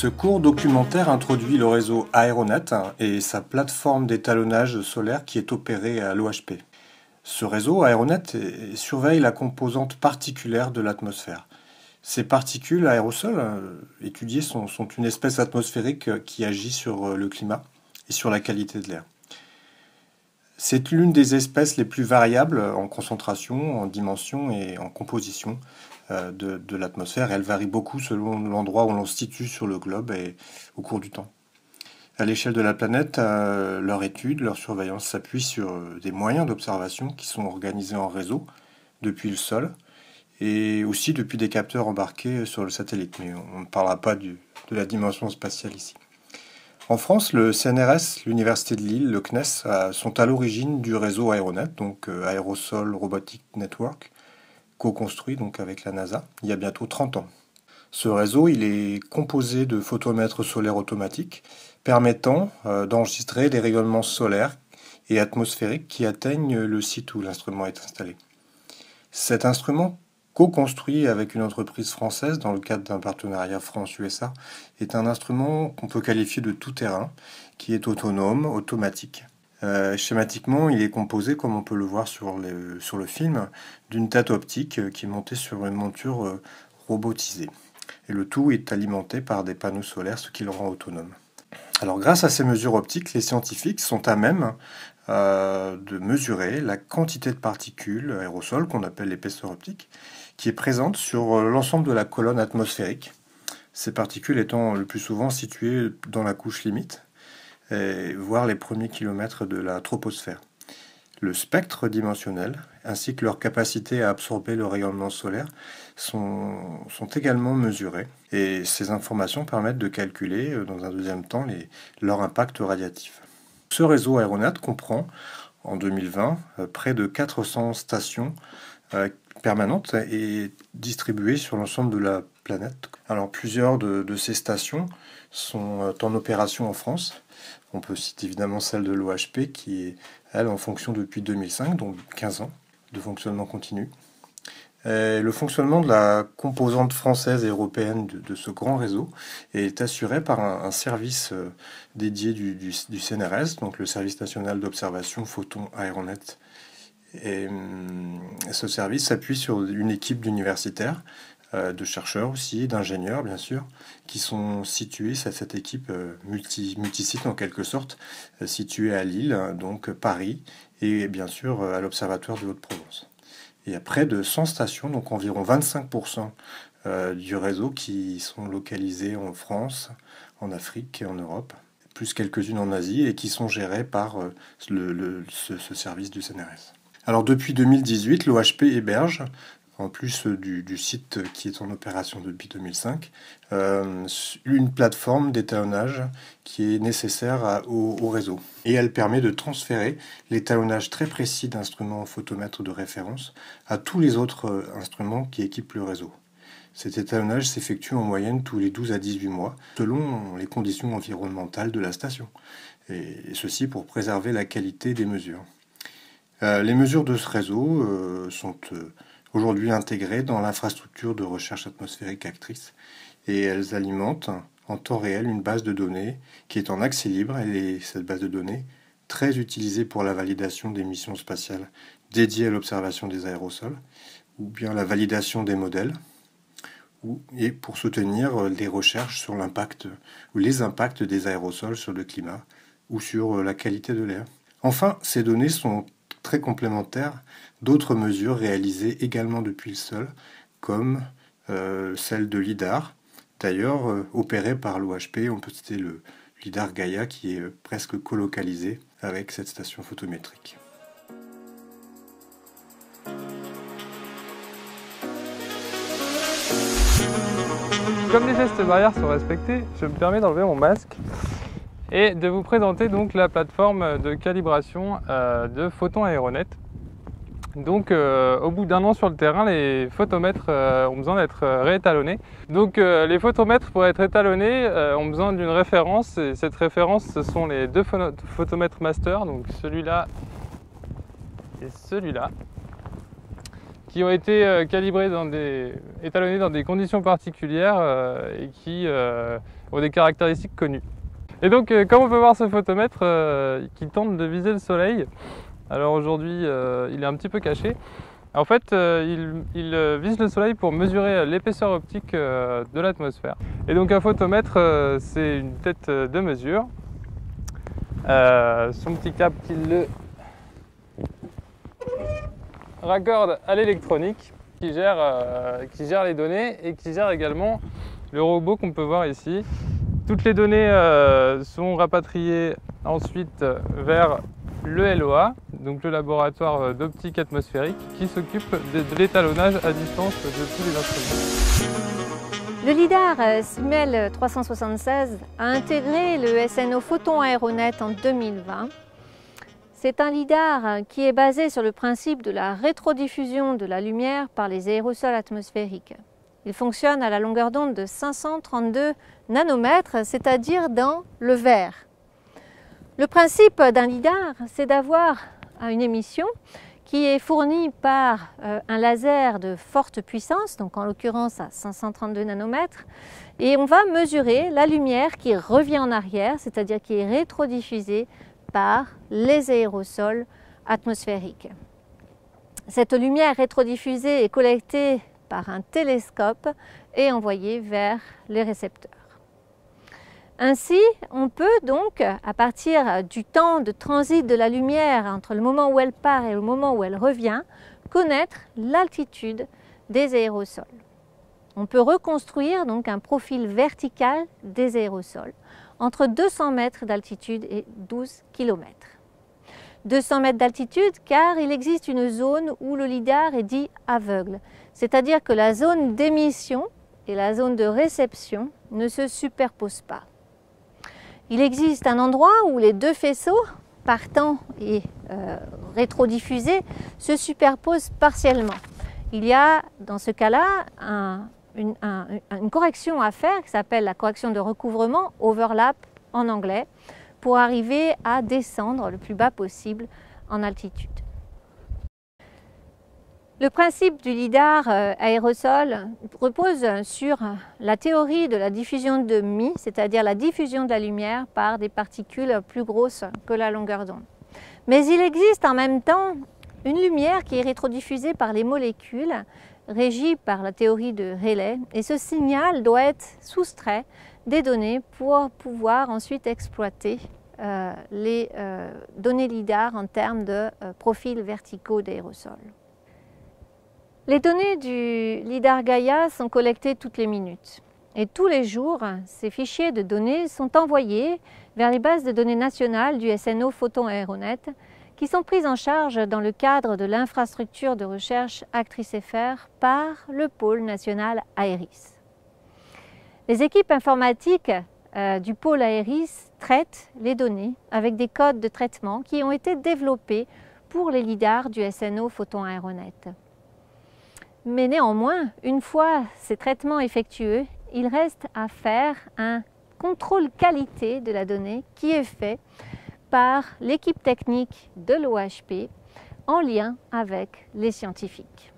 Ce court documentaire introduit le réseau Aeronet et sa plateforme d'étalonnage solaire qui est opérée à l'OHP. Ce réseau Aeronet surveille la composante particulière de l'atmosphère. Ces particules aérosols étudiées sont une espèce atmosphérique qui agit sur le climat et sur la qualité de l'air. C'est l'une des espèces les plus variables en concentration, en dimension et en composition de l'atmosphère. Elle varie beaucoup selon l'endroit où l'on se situe sur le globe et au cours du temps. À l'échelle de la planète, leur étude, leur surveillance s'appuie sur des moyens d'observation qui sont organisés en réseau depuis le sol et aussi depuis des capteurs embarqués sur le satellite. Mais on ne parlera pas de la dimension spatiale ici. En France, le CNRS, l'Université de Lille, le CNES sont à l'origine du réseau Aeronet, donc Aerosol Robotic Network, co-construit donc avec la NASA il y a bientôt 30 ans. Ce réseau, il est composé de photomètres solaires automatiques permettant d'enregistrer les rayonnements solaires et atmosphériques qui atteignent le site où l'instrument est installé. Cet instrument, co-construit avec une entreprise française dans le cadre d'un partenariat France-USA, est un instrument qu'on peut qualifier de tout-terrain, qui est autonome, automatique. Schématiquement, il est composé, comme on peut le voir sur le film, d'une tête optique qui est montée sur une monture robotisée. Et le tout est alimenté par des panneaux solaires, ce qui le rend autonome. Alors, grâce à ces mesures optiques, les scientifiques sont à même de mesurer la quantité de particules aérosols, qu'on appelle l'épaisseur optique, qui est présente sur l'ensemble de la colonne atmosphérique, ces particules étant le plus souvent situées dans la couche limite, voire les premiers kilomètres de la troposphère. Le spectre dimensionnel, ainsi que leur capacité à absorber le rayonnement solaire, sont également mesurés, et ces informations permettent de calculer, dans un deuxième temps, leur impact radiatif. Ce réseau Aeronet comprend, en 2020, près de 400 stations permanentes et distribuées sur l'ensemble de la planète. Alors, plusieurs de ces stations sont en opération en France. On peut citer évidemment celle de l'OHP qui est, elle, en fonction depuis 2005, donc 15 ans de fonctionnement continu. Et le fonctionnement de la composante française et européenne de ce grand réseau est assuré par un service dédié du CNRS, donc le Service national d'observation photon Aeronet. Et ce service s'appuie sur une équipe d'universitaires, de chercheurs aussi, d'ingénieurs bien sûr, qui sont situés, cette équipe multisite en quelque sorte, située à Lille, donc Paris, et bien sûr à l'Observatoire de Haute-Provence. Il y a près de 100 stations, donc environ 25% du réseau qui sont localisées en France, en Afrique et en Europe, plus quelques-unes en Asie, et qui sont gérées par ce service du CNRS. Alors depuis 2018, l'OHP héberge, en plus du site qui est en opération depuis 2005, une plateforme d'étalonnage qui est nécessaire au réseau. Et elle permet de transférer l'étalonnage très précis d'instruments photomètres de référence à tous les autres instruments qui équipent le réseau. Cet étalonnage s'effectue en moyenne tous les 12 à 18 mois, selon les conditions environnementales de la station, et ceci pour préserver la qualité des mesures. Les mesures de ce réseau sont aujourd'hui intégrées dans l'infrastructure de recherche atmosphérique Actris et elles alimentent en temps réel une base de données qui est en accès libre et cette base de données très utilisée pour la validation des missions spatiales dédiées à l'observation des aérosols ou bien la validation des modèles et pour soutenir les recherches sur l'impact ou les impacts des aérosols sur le climat ou sur la qualité de l'air. Enfin, ces données sont très complémentaires d'autres mesures réalisées également depuis le sol, comme celle de LIDAR, d'ailleurs opérée par l'OHP. On peut citer le LIDAR Gaia qui est presque colocalisé avec cette station photométrique. Comme les gestes barrières sont respectés, je me permets d'enlever mon masque et de vous présenter donc la plateforme de calibration de Photon Aeronet. Donc au bout d'un an sur le terrain, les photomètres ont besoin d'être réétalonnés. Donc les photomètres pour être étalonnés ont besoin d'une référence, et cette référence ce sont les deux photomètres master, donc celui-là et celui-là, qui ont été calibrés étalonnés dans des conditions particulières et qui ont des caractéristiques connues. Et donc, comme on peut voir ce photomètre qui tente de viser le soleil, alors aujourd'hui il est un petit peu caché. En fait, il vise le soleil pour mesurer l'épaisseur optique de l'atmosphère. Et donc un photomètre, c'est une tête de mesure. Son petit câble qui le raccorde à l'électronique, qui gère les données et qui gère également le robot qu'on peut voir ici. Toutes les données sont rapatriées ensuite vers le LOA, donc le laboratoire d'optique atmosphérique, qui s'occupe de l'étalonnage à distance de tous les instruments. Le LIDAR SIMEL 376 a intégré le SNO Photon Aéronet en 2020. C'est un LIDAR qui est basé sur le principe de la rétrodiffusion de la lumière par les aérosols atmosphériques. Il fonctionne à la longueur d'onde de 532 nanomètres, c'est-à-dire dans le vert. Le principe d'un LIDAR, c'est d'avoir une émission qui est fournie par un laser de forte puissance, donc en l'occurrence à 532 nanomètres, et on va mesurer la lumière qui revient en arrière, c'est-à-dire qui est rétrodiffusée par les aérosols atmosphériques. Cette lumière rétrodiffusée est collectée par un télescope et envoyée vers les récepteurs. Ainsi, on peut donc, à partir du temps de transit de la lumière entre le moment où elle part et le moment où elle revient, connaître l'altitude des aérosols. On peut reconstruire donc un profil vertical des aérosols entre 200 mètres d'altitude et 12 km. 200 mètres d'altitude car il existe une zone où le LIDAR est dit aveugle, c'est-à-dire que la zone d'émission et la zone de réception ne se superposent pas. Il existe un endroit où les deux faisceaux, partant et rétrodiffusés, se superposent partiellement. Il y a dans ce cas-là une correction à faire qui s'appelle la correction de recouvrement, overlap en anglais, pour arriver à descendre le plus bas possible en altitude. Le principe du LIDAR aérosol repose sur la théorie de la diffusion de Mie, c'est-à-dire la diffusion de la lumière par des particules plus grosses que la longueur d'onde. Mais il existe en même temps une lumière qui est rétrodiffusée par les molécules, régie par la théorie de Rayleigh, et ce signal doit être soustrait des données pour pouvoir ensuite exploiter les données LIDAR en termes de profils verticaux d'aérosols. Les données du LIDAR Gaia sont collectées toutes les minutes et tous les jours, ces fichiers de données sont envoyés vers les bases de données nationales du SNO Photon Aéronet qui sont prises en charge dans le cadre de l'infrastructure de recherche Actrice-FR par le pôle national AERIS. Les équipes informatiques du pôle AERIS traitent les données avec des codes de traitement qui ont été développés pour les LIDAR du SNO Photon Aéronet. Mais néanmoins, une fois ces traitements effectués, il reste à faire un contrôle qualité de la donnée qui est fait par l'équipe technique de l'OHP en lien avec les scientifiques.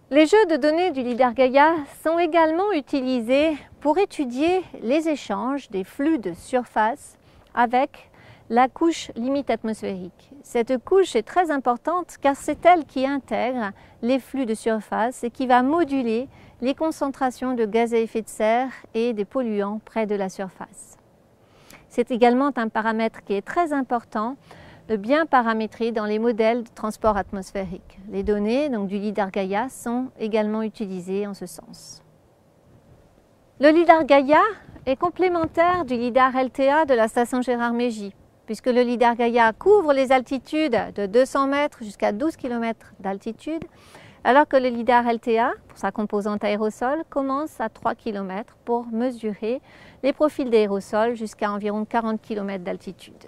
Les jeux de données du LIDAR Gaia sont également utilisés pour étudier les échanges des flux de surface avec la couche limite atmosphérique. Cette couche est très importante car c'est elle qui intègre les flux de surface et qui va moduler les concentrations de gaz à effet de serre et des polluants près de la surface. C'est également un paramètre qui est très important de bien paramétrer dans les modèles de transport atmosphérique. Les données donc, du LIDAR Gaia sont également utilisées en ce sens. Le LIDAR Gaia est complémentaire du LIDAR LTA de la station Gérard-Mégy, puisque le LIDAR Gaia couvre les altitudes de 200 mètres jusqu'à 12 km d'altitude, alors que le LIDAR LTA, pour sa composante aérosol, commence à 3 km pour mesurer les profils d'aérosols jusqu'à environ 40 km d'altitude.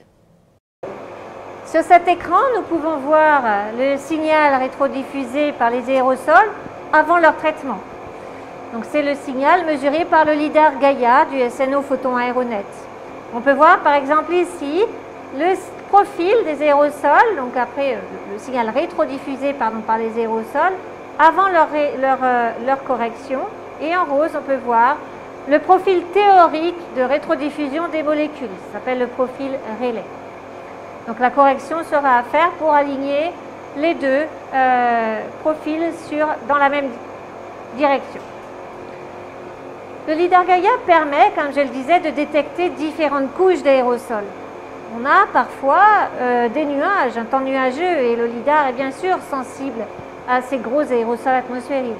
Sur cet écran, nous pouvons voir le signal rétrodiffusé par les aérosols avant leur traitement. Donc c'est le signal mesuré par le LIDAR Gaia du SNO Photon Aéronet. On peut voir par exemple ici le profil des aérosols, donc après le signal rétrodiffusé par les aérosols, avant leur correction. Et en rose, on peut voir le profil théorique de rétrodiffusion des molécules. Ça s'appelle le profil Rayleigh. Donc la correction sera à faire pour aligner les deux profils dans la même direction. Le lidar Gaia permet, comme je le disais, de détecter différentes couches d'aérosols. On a parfois des nuages, un temps nuageux, et le lidar est bien sûr sensible à ces gros aérosols atmosphériques.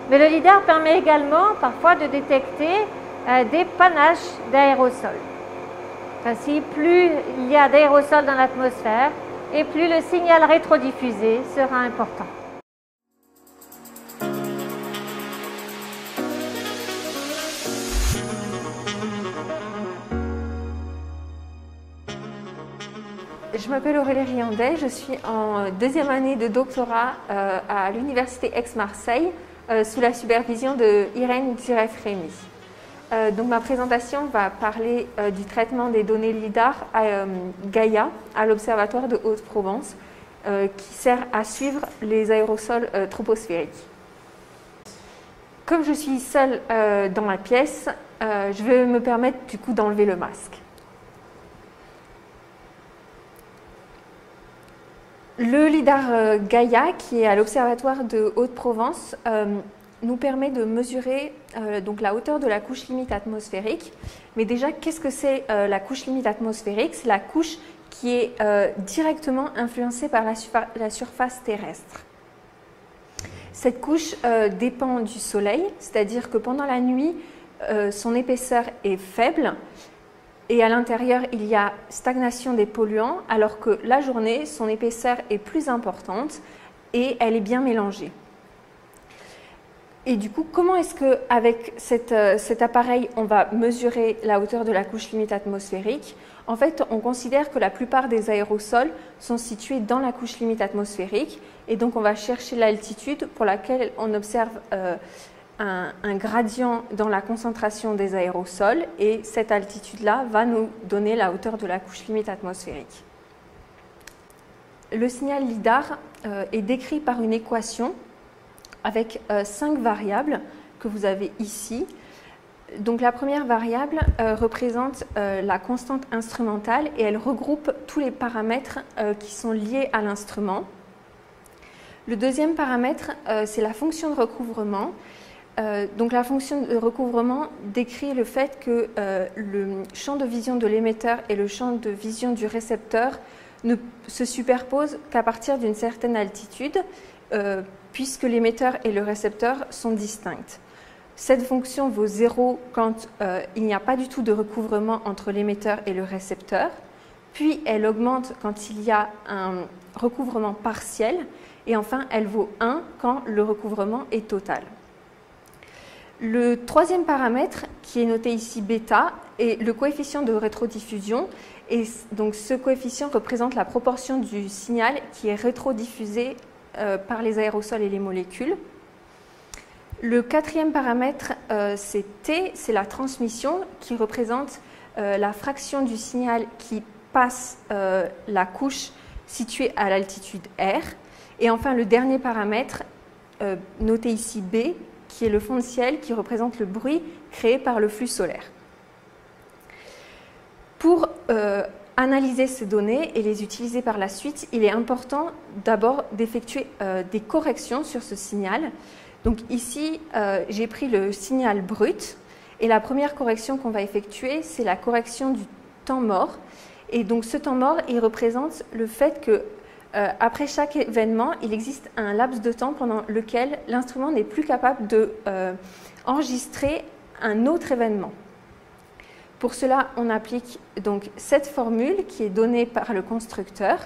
Mais le lidar permet également parfois de détecter des panaches d'aérosols. Ainsi, plus il y a d'aérosols dans l'atmosphère, et plus le signal rétrodiffusé sera important. Je m'appelle Aurélie Riandet, je suis en deuxième année de doctorat à l'Université Aix-Marseille sous la supervision de Irène Dziref-Rémy. Donc ma présentation va parler du traitement des données LIDAR Gaia à l'Observatoire de Haute-Provence qui sert à suivre les aérosols troposphériques. Comme je suis seule dans la pièce, je vais me permettre du coup d'enlever le masque. Le lidar Gaia, qui est à l'Observatoire de Haute-Provence, nous permet de mesurer donc la hauteur de la couche limite atmosphérique. Mais déjà, qu'est-ce que c'est la couche limite atmosphérique? C'est la couche qui est directement influencée par la surface terrestre. Cette couche dépend du Soleil, c'est-à-dire que pendant la nuit, son épaisseur est faible. Et à l'intérieur, il y a stagnation des polluants, alors que la journée, son épaisseur est plus importante et elle est bien mélangée. Et du coup, comment est-ce qu'avec cet appareil, on va mesurer la hauteur de la couche limite atmosphérique? En fait, on considère que la plupart des aérosols sont situés dans la couche limite atmosphérique, et donc on va chercher l'altitude pour laquelle on observe un gradient dans la concentration des aérosols, et cette altitude-là va nous donner la hauteur de la couche limite atmosphérique. Le signal LIDAR est décrit par une équation avec 5 variables que vous avez ici. Donc la première variable représente la constante instrumentale et elle regroupe tous les paramètres qui sont liés à l'instrument. Le deuxième paramètre, c'est la fonction de recouvrement. Donc la fonction de recouvrement décrit le fait que le champ de vision de l'émetteur et le champ de vision du récepteur ne se superposent qu'à partir d'une certaine altitude, puisque l'émetteur et le récepteur sont distincts. Cette fonction vaut 0 quand il n'y a pas du tout de recouvrement entre l'émetteur et le récepteur, puis elle augmente quand il y a un recouvrement partiel, et enfin elle vaut 1 quand le recouvrement est total. Le troisième paramètre, qui est noté ici bêta, est le coefficient de rétrodiffusion. Et donc ce coefficient représente la proportion du signal qui est rétrodiffusé par les aérosols et les molécules. Le quatrième paramètre, c'est T, c'est la transmission, qui représente la fraction du signal qui passe la couche située à l'altitude R. Et enfin, le dernier paramètre, noté ici B, qui est le fond de ciel qui représente le bruit créé par le flux solaire. Pour analyser ces données et les utiliser par la suite, il est important d'abord d'effectuer des corrections sur ce signal. Donc ici, j'ai pris le signal brut et la première correction qu'on va effectuer, c'est la correction du temps mort. Et donc ce temps mort, il représente le fait que après chaque événement, il existe un laps de temps pendant lequel l'instrument n'est plus capable d'enregistrer un autre événement. Pour cela, on applique donc cette formule qui est donnée par le constructeur.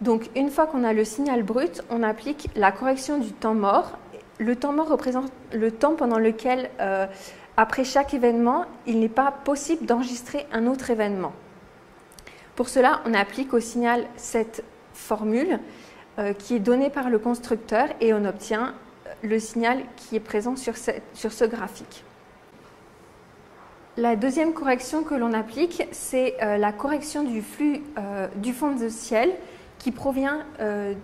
Donc une fois qu'on a le signal brut, on applique la correction du temps mort. Le temps mort représente le temps pendant lequel, après chaque événement, il n'est pas possible d'enregistrer un autre événement. Pour cela, on applique au signal cette formule qui est donnée par le constructeur et on obtient le signal qui est présent sur ce graphique. La deuxième correction que l'on applique, c'est la correction du flux du fond de ciel qui provient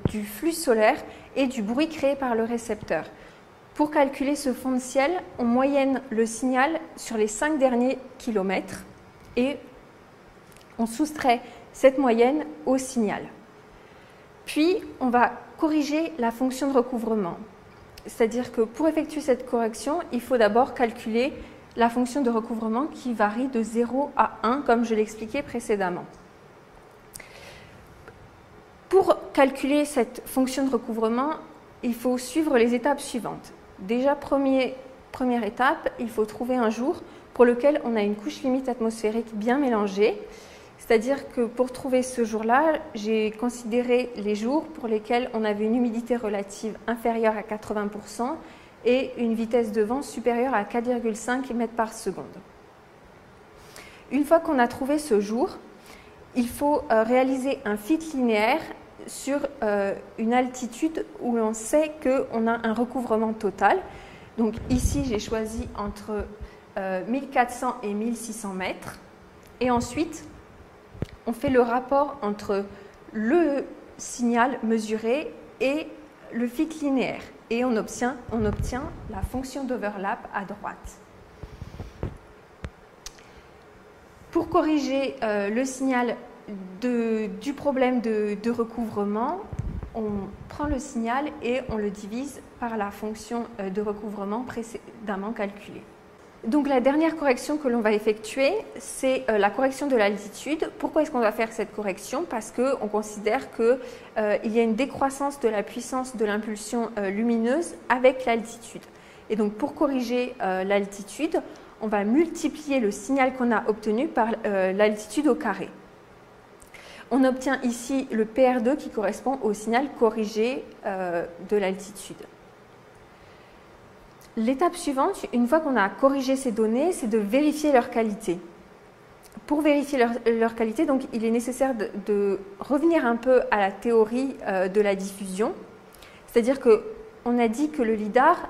du flux solaire et du bruit créé par le récepteur. Pour calculer ce fond de ciel, on moyenne le signal sur les 5 derniers kilomètres et on soustrait cette moyenne au signal. Puis, on va corriger la fonction de recouvrement. C'est-à-dire que pour effectuer cette correction, il faut d'abord calculer la fonction de recouvrement qui varie de 0 à 1, comme je l'expliquais précédemment. Pour calculer cette fonction de recouvrement, il faut suivre les étapes suivantes. Déjà, première étape, il faut trouver un jour pour lequel on a une couche limite atmosphérique bien mélangée. C'est-à-dire que pour trouver ce jour-là, j'ai considéré les jours pour lesquels on avait une humidité relative inférieure à 80% et une vitesse de vent supérieure à 4,5 mètres par seconde. Une fois qu'on a trouvé ce jour, il faut réaliser un fit linéaire sur une altitude où l'on sait qu'on a un recouvrement total. Donc ici, j'ai choisi entre 1400 et 1600 mètres. Et ensuite, on fait le rapport entre le signal mesuré et le fit linéaire. Et on obtient la fonction d'overlap à droite. Pour corriger le signal du problème de recouvrement, on prend le signal et on le divise par la fonction de recouvrement précédemment calculée. Donc la dernière correction que l'on va effectuer, c'est la correction de l'altitude. Pourquoi est-ce qu'on va faire cette correction? Parce qu'on considère qu'il y a une décroissance de la puissance de l'impulsion lumineuse avec l'altitude. Et donc pour corriger l'altitude, on va multiplier le signal qu'on a obtenu par l'altitude au carré. On obtient ici le PR2 qui correspond au signal corrigé de l'altitude. L'étape suivante, une fois qu'on a corrigé ces données, c'est de vérifier leur qualité. Pour vérifier leur qualité, donc, il est nécessaire de revenir un peu à la théorie de la diffusion. C'est-à-dire qu'on a dit que le lidar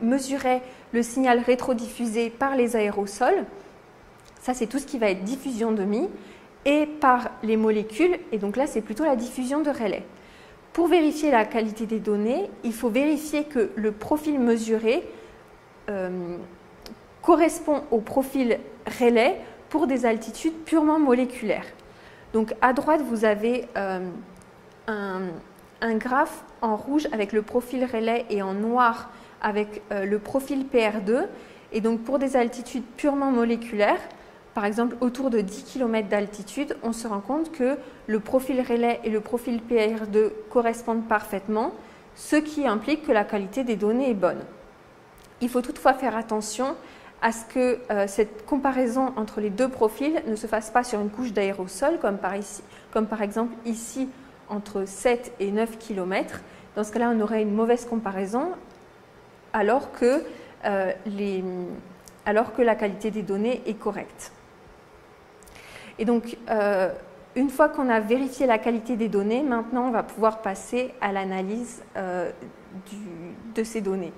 mesurait le signal rétrodiffusé par les aérosols. Ça, c'est tout ce qui va être diffusion de Mie. Et par les molécules, et donc là, c'est plutôt la diffusion de Rayleigh. Pour vérifier la qualité des données, il faut vérifier que le profil mesuré correspond au profil Rayleigh pour des altitudes purement moléculaires. Donc à droite, vous avez un graphe en rouge avec le profil Rayleigh et en noir avec le profil PR2. Et donc pour des altitudes purement moléculaires, par exemple autour de 10 km d'altitude, on se rend compte que le profil Rayleigh et le profil PR2 correspondent parfaitement, ce qui implique que la qualité des données est bonne. Il faut toutefois faire attention à ce que cette comparaison entre les deux profils ne se fasse pas sur une couche d'aérosol, comme par exemple ici entre 7 et 9 km. Dans ce cas-là, on aurait une mauvaise comparaison, alors que la qualité des données est correcte. Et donc, une fois qu'on a vérifié la qualité des données, maintenant on va pouvoir passer à l'analyse de ces données.